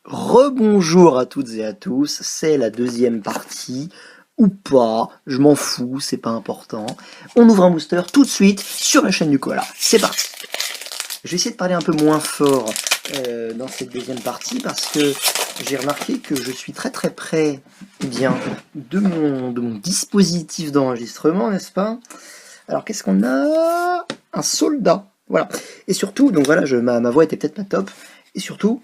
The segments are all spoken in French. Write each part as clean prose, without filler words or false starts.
Rebonjour à toutes et à tous, c'est la deuxième partie, ou pas, je m'en fous, c'est pas important. On ouvre un booster tout de suite sur la chaîne du Koala, c'est parti. Je vais essayer de parler un peu moins fort dans cette deuxième partie parce que j'ai remarqué que je suis très très près de mon dispositif d'enregistrement, n'est-ce pas? Alors qu'est-ce qu'on a? Un soldat, voilà. Et surtout, donc voilà, ma voix était peut-être pas top, et surtout,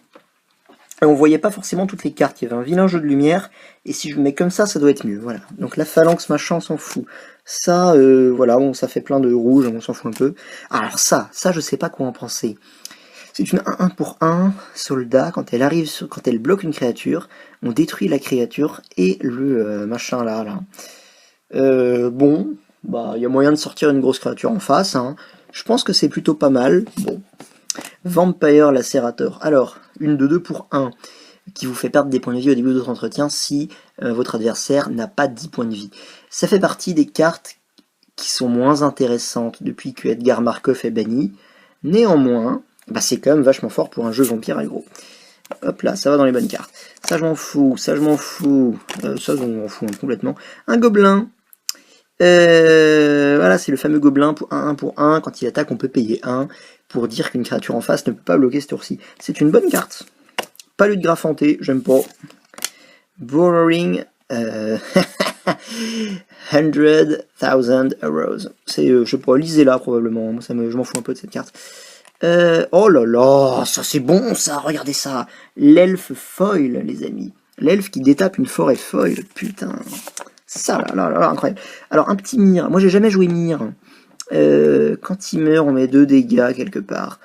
on voyait pas forcément toutes les cartes, il y avait un vilain jeu de lumière, et si je mets comme ça doit être mieux, voilà. Donc la phalanx, machin, on s'en fout. Ça, voilà, bon, ça fait plein de rouge, on s'en fout un peu. Alors ça, je sais pas quoi en penser. C'est une 1-1 pour 1 soldat, quand elle bloque une créature, on détruit la créature et le machin là. Bon, bah, il y a moyen de sortir une grosse créature en face, hein. Je pense que c'est plutôt pas mal, bon. Vampire Lacerator. Alors, une de 2 pour 1, qui vous fait perdre des points de vie au début de votre entretien si votre adversaire n'a pas 10 points de vie. Ça fait partie des cartes qui sont moins intéressantes depuis que Edgar Markov est banni. Néanmoins, bah c'est quand même vachement fort pour un jeu vampire aggro. Hop là, ça va dans les bonnes cartes. Ça je m'en fous, ça je m'en fous, ça je m'en fous complètement. Un gobelin. Voilà, c'est le fameux gobelin pour 1 pour 1. Quand il attaque, on peut payer 1 pour dire qu'une créature en face ne peut pas bloquer ce tour-ci. C'est une bonne carte. Palu de graffanté, j'aime pas. Borrowing 100,000 arrows. C'est, je sais pas, lisez là probablement. Moi, je m'en fous un peu de cette carte. Oh là là, ça c'est bon ça, regardez ça. L'elfe foil, les amis. L'elfe qui détape une forêt foil, putain. Ça là, incroyable. Alors un petit mire, moi j'ai jamais joué mire. Quand il meurt, on met 2 dégâts quelque part.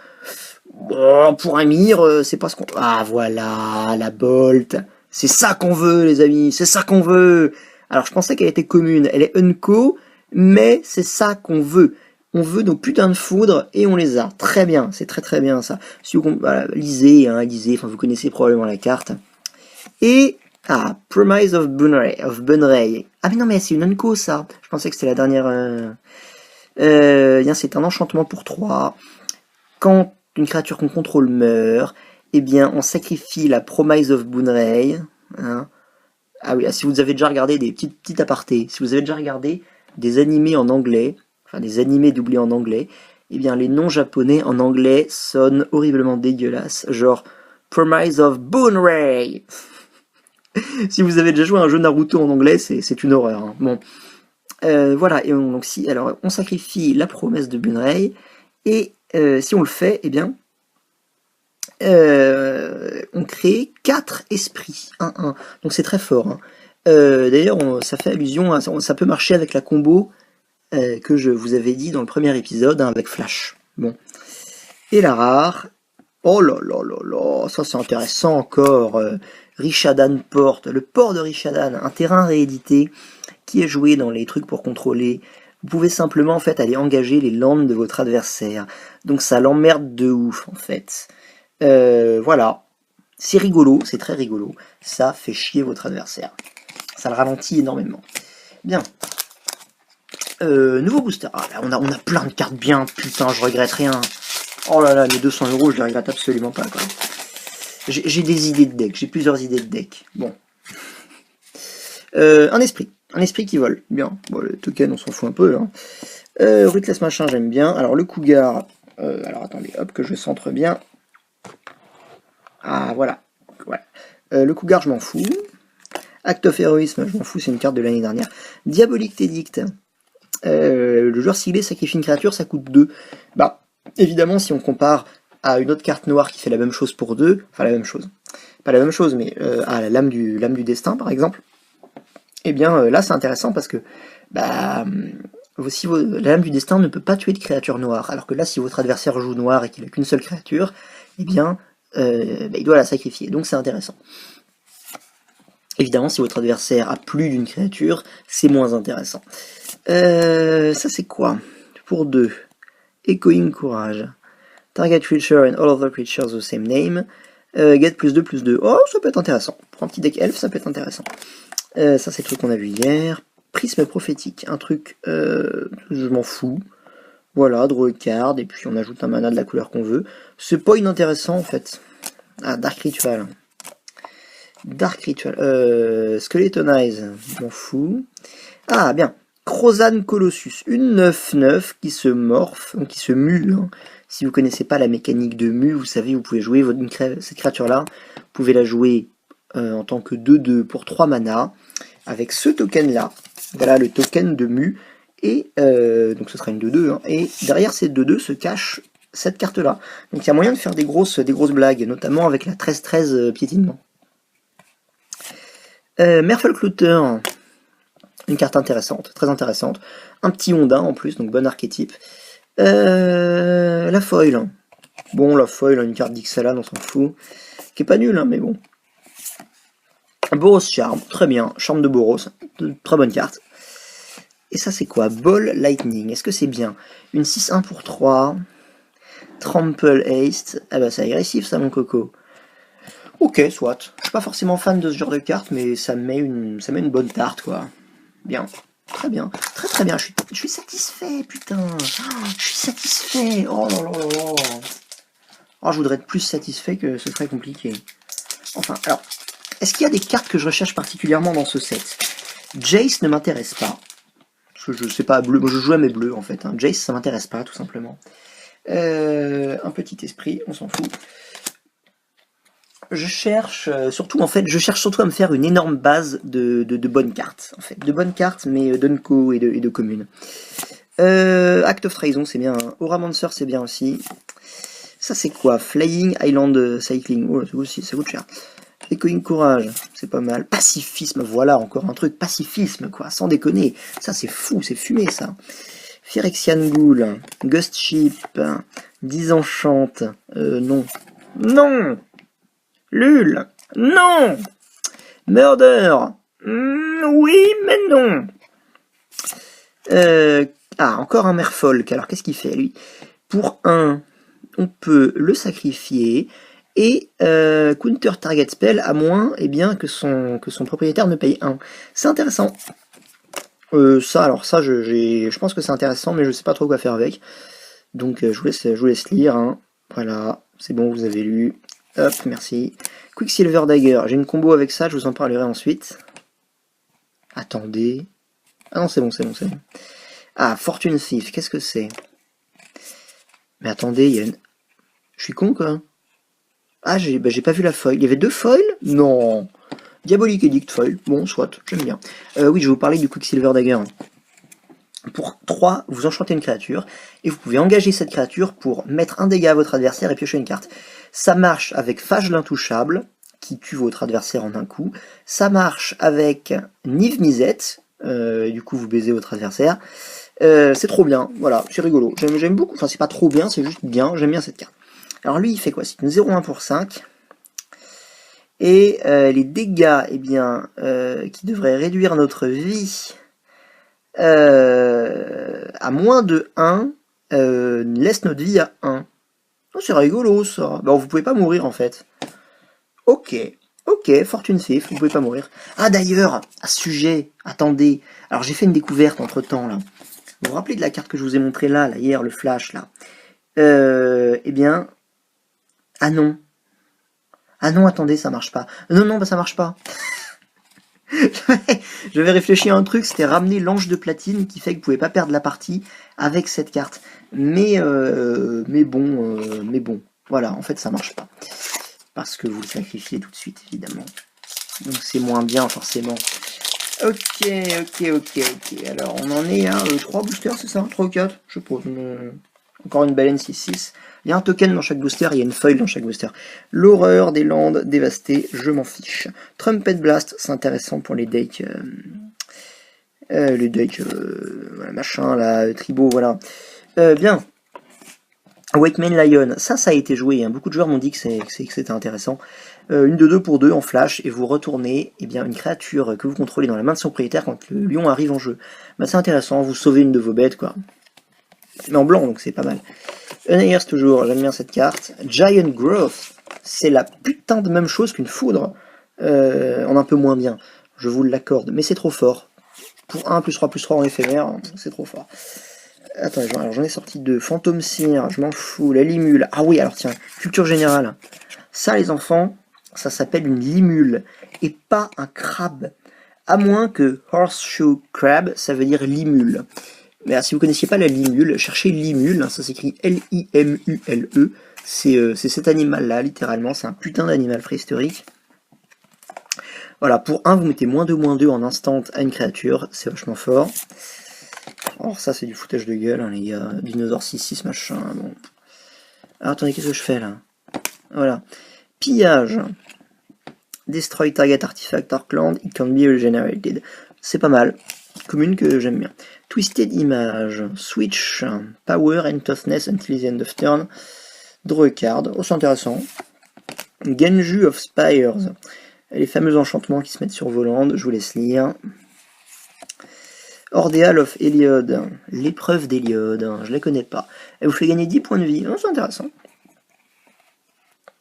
Bon, pour un mire, c'est pas ce qu'on... Ah voilà, la bolt. C'est ça qu'on veut les amis, c'est ça qu'on veut. Alors je pensais qu'elle était commune, elle est unco, mais c'est ça qu'on veut. On veut nos putains de foudres et on les a. Très bien, c'est très très bien ça. Si vous voilà, lisez, enfin vous connaissez probablement la carte. Et Promise of Bunray. Ah mais non mais c'est une unco ça. Je pensais que c'était la dernière. C'est un enchantement pour 3. Quand une créature qu'on contrôle meurt, eh bien on sacrifie la Promise of Bunray. Hein. Ah oui, si vous avez déjà regardé des petits apartés, si vous avez déjà regardé des animés en anglais, enfin des animés doublés en anglais, eh bien les noms japonais en anglais sonnent horriblement dégueulasses, genre Promise of Bunray. Si vous avez déjà joué à un jeu Naruto en anglais, c'est une horreur. Hein. Bon, voilà. Et donc on sacrifie la promesse de Bunray et si on le fait, eh bien, on crée 4 esprits. 1-1. Donc c'est très fort. Hein. D'ailleurs, ça fait allusion, ça peut marcher avec la combo que je vous avais dit dans le premier épisode hein, avec Flash. Bon. Et la rare. Oh là là là là, ça c'est intéressant encore. Rishadan Port, le port de Rishadan, un terrain réédité qui est joué dans les trucs pour contrôler. Vous pouvez simplement en fait aller engager les landes de votre adversaire. Donc ça l'emmerde de ouf en fait. Voilà. C'est rigolo, c'est très rigolo. Ça fait chier votre adversaire. Ça le ralentit énormément. Bien. Nouveau booster. Ah, là, on a plein de cartes bien. Putain, je regrette rien. Oh là là, les 200 €, je les regrette absolument pas. Quoi. J'ai des idées de deck. J'ai plusieurs idées de deck. Bon. Un esprit. Un esprit qui vole. Bien. Bon, le token, on s'en fout un peu. Hein. Ruthless machin, j'aime bien. Alors, le cougar. Alors, attendez, hop, que je centre bien. Ah, voilà. Le cougar, je m'en fous. Act of Héroïsme, je m'en fous, c'est une carte de l'année dernière. Diabolique Tédict. Le joueur ciblé sacrifie une créature, ça coûte 2. Bah, évidemment, si on compare à une autre carte noire qui fait la même chose pour 2, enfin la même chose, pas la même chose, mais à la lame du destin, par exemple, eh bien là c'est intéressant parce que bah, la lame du destin ne peut pas tuer de créature noire, alors que là, si votre adversaire joue noir et qu'il n'a qu'une seule créature, eh bien, il doit la sacrifier, donc c'est intéressant. Évidemment, si votre adversaire a plus d'une créature, c'est moins intéressant. Ça c'est quoi? Pour 2. Echoing Courage. Target creature and all other creatures of the same name. Get +2/+2. Oh, ça peut être intéressant. Pour un petit deck elf, ça peut être intéressant. Ça c'est le truc qu'on a vu hier. Prisme prophétique. Un truc, je m'en fous. Voilà, draw a card, et puis on ajoute un mana de la couleur qu'on veut. C'est pas inintéressant en fait. Ah, Dark Ritual. Dark Ritual. Skeletonize, je m'en fous. Ah, bien. Crozan Colossus, une 9-9 qui se morphe, donc qui se mue. Hein. Si vous connaissez pas la mécanique de mue, vous savez, vous pouvez jouer cette créature-là. Vous pouvez la jouer en tant que 2-2 pour 3 mana, avec ce token-là. Voilà le token de mue. Et donc ce sera une 2-2. Hein, et derrière ces 2-2 se cache cette carte-là. Donc il y a moyen de faire des grosses blagues, notamment avec la 13-13 piétinement. Merfolk-Looter, une carte intéressante, très intéressante. Un petit ondin en plus, donc bon archétype. La foil. Bon, la foil, une carte d'Ixalan, on s'en fout. Qui est pas nulle, hein, mais bon. Boros Charm, très bien. Charme de Boros, très bonne carte. Et ça, c'est quoi? Ball Lightning, est-ce que c'est bien? Une 6-1 pour 3. Trample Haste. Ah bah, c'est agressif, ça, mon coco. Ok, soit. Je suis pas forcément fan de ce genre de carte, mais ça me met une bonne tarte, quoi. Bien. Très bien. Très très bien. Je suis satisfait, putain. Je suis satisfait. Oh là là là là. Oh, je voudrais être plus satisfait que ce serait compliqué. Enfin, alors, est-ce qu'il y a des cartes que je recherche particulièrement dans ce set? Jace ne m'intéresse pas. Parce que je sais pas, bleu. Moi, je joue à mes bleus, en fait. Hein. Jace, ça m'intéresse pas, tout simplement. Un petit esprit, on s'en fout. Je cherche surtout à me faire une énorme base de bonnes cartes, en fait. De bonnes cartes, mais d'unco et de communes. Act of Trahison, c'est bien. Auramancer, c'est bien aussi. Ça, c'est quoi? Flying Island Cycling. Oh, ça coûte cher. Echoing Courage, c'est pas mal. Pacifisme, voilà, encore un truc. Pacifisme, quoi, sans déconner. Ça, c'est fou, c'est fumé, ça. Phyrexian Ghoul, Ghost Ship, Disenchante, non. Non! Lul, non. Murder, oui, mais non. Encore un Merfolk. Alors, qu'est-ce qu'il fait, lui? Pour 1, on peut le sacrifier et counter target spell à moins que son propriétaire ne paye 1. C'est intéressant. Ça, je pense que c'est intéressant, mais je sais pas trop quoi faire avec. Donc, je vous laisse lire. Hein. Voilà, c'est bon, vous avez lu. Hop, merci. Quicksilver Dagger, j'ai une combo avec ça, je vous en parlerai ensuite. Attendez. Ah non, c'est bon. Ah, Fortune Thief, qu'est-ce que c'est? Mais attendez, il y a une... Je suis con, quoi. Ah, j'ai pas vu la foil. Il y avait 2 foils? Non. Diabolique Edict foil. Bon, soit, j'aime bien. Oui, je vais vous parler du Quicksilver Dagger. Pour 3, vous enchantez une créature, et vous pouvez engager cette créature pour mettre un dégât à votre adversaire et piocher une carte. Ça marche avec Phage l'Intouchable, qui tue votre adversaire en un coup. Ça marche avec Niv Mizzet, du coup vous baisez votre adversaire. C'est trop bien, voilà, c'est rigolo. J'aime beaucoup, enfin c'est pas trop bien, c'est juste bien, j'aime bien cette carte. Alors lui il fait quoi? C'est une 0-1 pour 5. Et les dégâts, qui devraient réduire notre vie à moins de 1, laisse notre vie à 1. Oh, c'est rigolo ça. Bon, vous pouvez pas mourir en fait. Ok, Fortune Thief, vous pouvez pas mourir. Ah d'ailleurs, à ce sujet, attendez. Alors j'ai fait une découverte entre temps là. Vous vous rappelez de la carte que je vous ai montrée là hier, le flash là? Ah non. Ah non, attendez, ça marche pas. Non, ça marche pas. J'avais réfléchi à un truc, c'était ramener l'ange de platine qui fait que vous pouvez pas perdre la partie avec cette carte. Mais bon, voilà, en fait ça marche pas. Parce que vous le sacrifiez tout de suite, évidemment. Donc c'est moins bien, forcément. Ok. Alors, on en est à 3 boosters, c'est ça? 3 ou 4? Je sais pas. Encore une baleine 6-6. Il y a un token dans chaque booster, il y a une foil dans chaque booster. L'horreur des landes dévastées, je m'en fiche. Trumpet Blast, c'est intéressant pour les decks. Voilà, machin, là, tribaux, voilà. Bien. Wakeman Lion, ça a été joué. Hein. Beaucoup de joueurs m'ont dit que c'était intéressant. Une de 2 pour 2 en flash, et vous retournez une créature que vous contrôlez dans la main de son propriétaire quand le lion arrive en jeu. Bah, c'est intéressant, vous sauvez une de vos bêtes, quoi. Mais en blanc, donc c'est pas mal. Unairs toujours, j'aime bien cette carte. Giant Growth, c'est la putain de même chose qu'une foudre. En un peu moins bien, je vous l'accorde, mais c'est trop fort. Pour 1 +3/+3 en éphémère, c'est trop fort. Attendez, j'en ai sorti 2. Fantôme Cire, je m'en fous. La Limule. Ah oui, alors tiens, culture générale. Ça, les enfants, ça s'appelle une limule, et pas un crabe. À moins que horseshoe crab, ça veut dire limule. Mais si vous ne connaissiez pas la limule, cherchez limule, hein, ça s'écrit L-I-M-U-L-E. C'est cet animal-là, littéralement, c'est un putain d'animal préhistorique. Voilà, pour 1, vous mettez -2 en instant à une créature, c'est vachement fort. Alors ça, c'est du foutage de gueule, hein, les gars. Dinosaure 6-6, machin, bon. Alors attendez, qu'est-ce que je fais, là? Voilà. Pillage. Destroy target artifact Arcland, it can be regenerated. C'est pas mal. Commune que j'aime bien. Twisted Image. Switch. Power and toughness until the end of turn. Draw a card. Oh, c'est intéressant. Genju of Spires. Les fameux enchantements qui se mettent sur Voland, je vous laisse lire. Ordeal of Heliod. L'épreuve d'Heliod. Je la connais pas. Elle vous fait gagner 10 points de vie. Oh, c'est intéressant.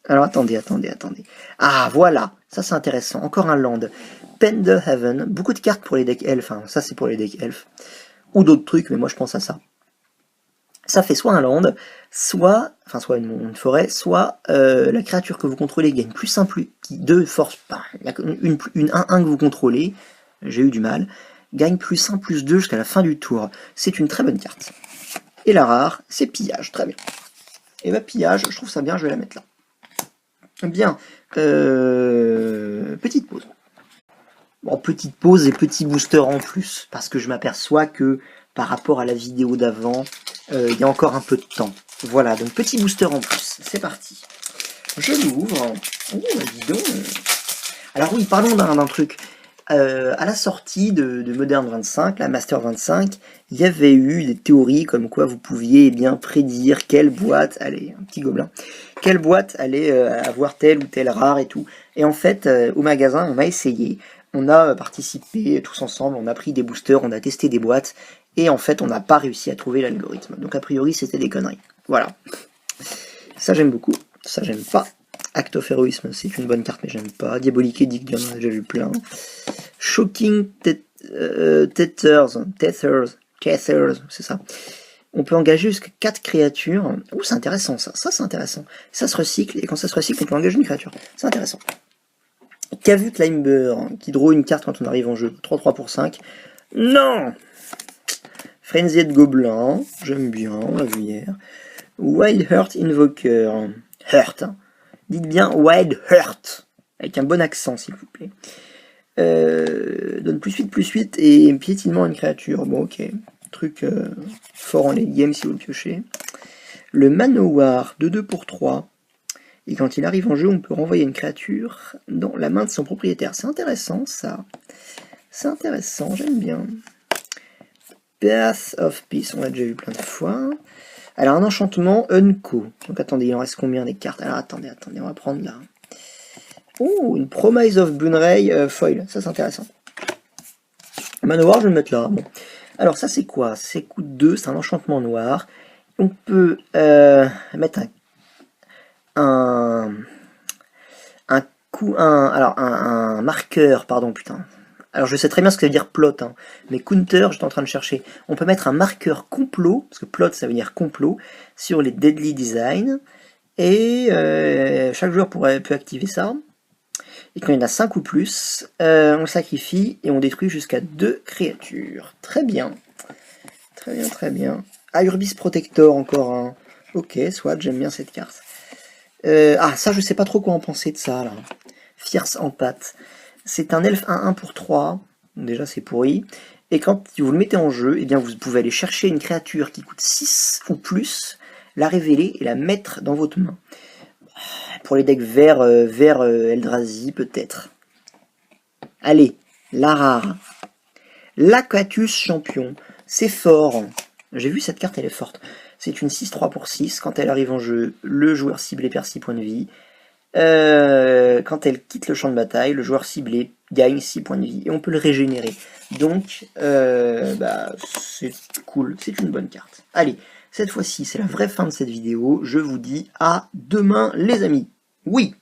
Alors attendez. Ah voilà, ça c'est intéressant. Encore un land. Pendelhaven, beaucoup de cartes pour les decks elfes. Hein. Ça c'est pour les decks elfes. Ou d'autres trucs, mais moi je pense à ça. Ça fait soit un land, soit une forêt, soit la créature que vous contrôlez gagne plus 1, qui de force, une 1-1 que vous contrôlez, j'ai eu du mal, gagne plus 1, plus 2 jusqu'à la fin du tour. C'est une très bonne carte. Et la rare, c'est pillage, très bien. Et bah pillage, je trouve ça bien, je vais la mettre là. Bien, petite pause. Bon, petite pause et petit booster en plus, parce que je m'aperçois que par rapport à la vidéo d'avant, il y a encore un peu de temps. Voilà, donc petit booster en plus, c'est parti. Je l'ouvre. Oh, dis donc. Alors oui, parlons d'un truc. À la sortie de Modern 25, la Master 25, il y avait eu des théories comme quoi vous pouviez bien prédire quelle boîte, allez, un petit gobelin, quelle boîte allait avoir telle ou telle rare et tout. Et en fait, au magasin, on a essayé, on a participé tous ensemble, on a pris des boosters, on a testé des boîtes, et en fait, on n'a pas réussi à trouver l'algorithme. Donc a priori, c'était des conneries. Voilà. Ça, j'aime beaucoup. Ça, j'aime pas. Act of Heroism, c'est une bonne carte, mais j'aime pas. Diabolique Edict, il y en a déjà vu plein. Shocking Tethers, c'est ça. On peut engager jusqu'à 4 créatures. Ouh, c'est intéressant ça. Ça, c'est intéressant. Ça se recycle, et quand ça se recycle, on peut engager une créature. C'est intéressant. Cavu Climber, qui draw une carte quand on arrive en jeu. 3-3 pour 5. Non! Frenzied Gobelin, j'aime bien, on l'a vu hier. Wild Heart Invoker. Heart. Dites bien Wild Heart. Avec un bon accent, s'il vous plaît. Donne +8/+8 et piétinement à une créature. Bon, ok. Truc fort en late game si vous le piochez. Le Manowar, 2-2 pour 3. Et quand il arrive en jeu, on peut renvoyer une créature dans la main de son propriétaire. C'est intéressant, ça. C'est intéressant, j'aime bien. Path of Peace, on l'a déjà vu plein de fois. Alors, un enchantement Unco. Donc, attendez, il en reste combien des cartes? Alors, attendez, on va prendre là. Oh, une Promise of Bunray foil. Ça, c'est intéressant. Manowar, je vais le mettre là. Bon. Alors, ça, c'est quoi? C'est coûte 2, c'est un enchantement noir. On peut mettre un marqueur, pardon, putain. Alors je sais très bien ce que ça veut dire plot, hein, mais counter, j'étais en train de chercher. On peut mettre un marqueur complot, parce que plot ça veut dire complot, sur les deadly design, et chaque joueur peut activer ça. Et quand il y en a 5 ou plus, on sacrifie et on détruit jusqu'à 2 créatures. Très bien. Très bien. Ah, Urbis Protector, encore un. Ok, soit, j'aime bien cette carte. Ça, je sais pas trop quoi en penser de ça, là. Fierce en pâte. C'est un elfe 1-1 pour 3. Déjà, c'est pourri. Et quand vous le mettez en jeu, eh bien, vous pouvez aller chercher une créature qui coûte 6 ou plus, la révéler et la mettre dans votre main. Pour les decks vert Eldrazi, peut-être. Allez, la rare. L'Aquatus Champion. C'est fort. J'ai vu cette carte, elle est forte. C'est une 6-3 pour 6. Quand elle arrive en jeu, le joueur ciblé perd 6 points de vie. Quand elle quitte le champ de bataille, le joueur ciblé gagne 6 points de vie. Et on peut le régénérer. Donc, c'est cool. C'est une bonne carte. Allez, cette fois-ci, c'est la vraie fin de cette vidéo. Je vous dis à demain, les amis. Oui!